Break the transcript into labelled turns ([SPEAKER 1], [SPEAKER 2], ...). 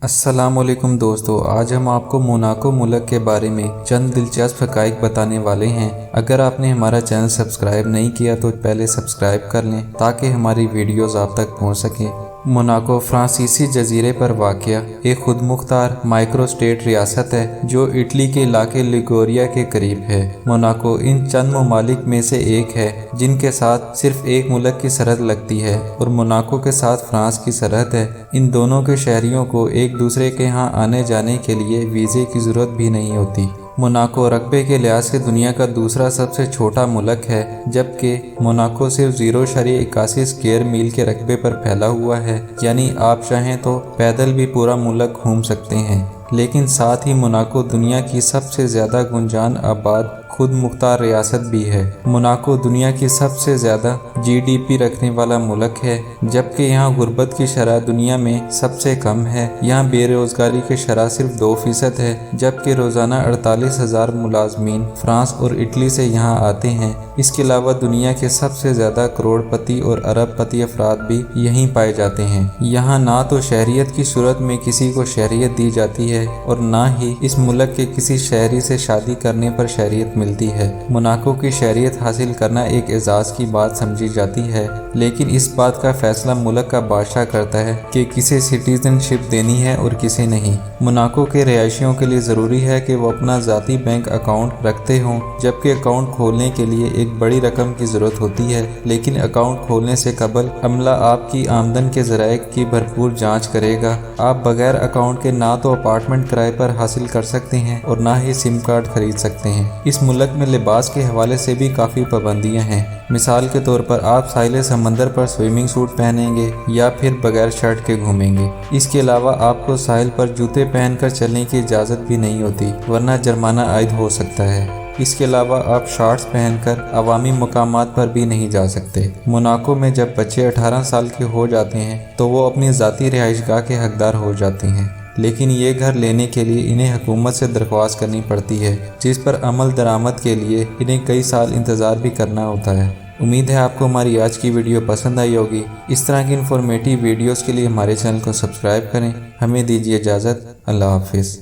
[SPEAKER 1] अस्सलाम वालेकुम दोस्तों, आज हम आपको मोनाको मुल्क के बारे में चंद दिलचस्प हक़ाइक़ बताने वाले हैं। अगर आपने हमारा चैनल सब्सक्राइब नहीं किया तो पहले सब्सक्राइब कर लें ताकि हमारी वीडियोस आप तक पहुंच सकें। मोनाको फ्रांसीसी जजीरे पर वाक़या एक खुद मुख्तार माइक्रो स्टेट रियासत है जो इटली के इलाके लिगोरिया के करीब है। मोनाको इन चंद ममालिक में से एक है जिनके साथ सिर्फ एक मुल्क की सरहद लगती है और मोनाको के साथ फ्रांस की सरहद है। इन दोनों के शहरियों को एक दूसरे के यहाँ आने जाने के लिए वीज़े की ज़रूरत भी नहीं होती। मोनाको रकबे के लिहाज से दुनिया का दूसरा सबसे छोटा मुल्क है, जबकि मोनाको सिर्फ 0.81 स्क्वायर मील के रकबे पर फैला हुआ है, यानी आप चाहें तो पैदल भी पूरा मुल्क घूम सकते हैं। लेकिन साथ ही मोनाको दुनिया की सबसे ज़्यादा गुंजान आबाद खुद मुख्तार रियासत भी है। मोनाको दुनिया की सबसे ज़्यादा GDP रखने वाला मुल्क है, जबकि यहाँ गुर्बत की शरह दुनिया में सबसे कम है। यहाँ बेरोज़गारी की शरह सिर्फ 2% है, जबकि रोज़ाना 48,000 मुलाजमीन फ्रांस और इटली से यहाँ आते हैं। इसके अलावा दुनिया के सबसे ज़्यादा करोड़पति और अरबपति अफराद भी यहीं पाए जाते हैं। यहाँ ना तो शहरियत की सूरत में किसी को शहरियत दी जाती है और ना ही इस मुल्क के किसी शहरी से शादी करने पर शहरियत मिलती है। मोनाको की शहरियत हासिल करना एक एजाज़ की बात समझी जाती है, लेकिन इस बात का फैसला मुल्क का बादशाह करता है कि किसे सिटीजनशिप देनी है और किसे नहीं। मोनाको के रिहायशियों के लिए ज़रूरी है कि वो अपना ज़ाती बैंक अकाउंट रखते हों, जबकि अकाउंट खोलने के लिए एक बड़ी रकम की ज़रूरत होती है। लेकिन अकाउंट खोलने से कबल अमला आपकी आमदन के ज़राए की भरपूर जाँच करेगा। आप बगैर अकाउंट के ना तो अपार्टमेंट किराए पर हासिल कर सकते हैं और ना ही सिम कार्ड खरीद सकते हैं। इस मुल्क में लिबास के हवाले से भी काफ़ी पाबंदियां हैं। मिसाल के तौर पर आप साहिल समंदर पर स्विमिंग सूट पहनेंगे या फिर बगैर शर्ट के घूमेंगे। इसके अलावा आपको साहिल पर जूते पहनकर चलने की इजाज़त भी नहीं होती, वरना जुर्माना आयद हो सकता है। इसके अलावा आप शॉर्ट्स पहनकर अवामी मकामात पर भी नहीं जा सकते। मोनाको में जब बच्चे 18 साल के हो जाते हैं तो वो अपनी ज़ाती रिहाइशगाह के हकदार हो जाते हैं, लेकिन ये घर लेने के लिए इन्हें हुकूमत से दरख्वास्त करनी पड़ती है, जिस पर अमल दरामद के लिए इन्हें कई साल इंतज़ार भी करना होता है। उम्मीद है आपको हमारी आज की वीडियो पसंद आई होगी। इस तरह की इन्फॉर्मेटिव वीडियोस के लिए हमारे चैनल को सब्सक्राइब करें। हमें दीजिए इजाज़त। अल्लाह हाफिज़।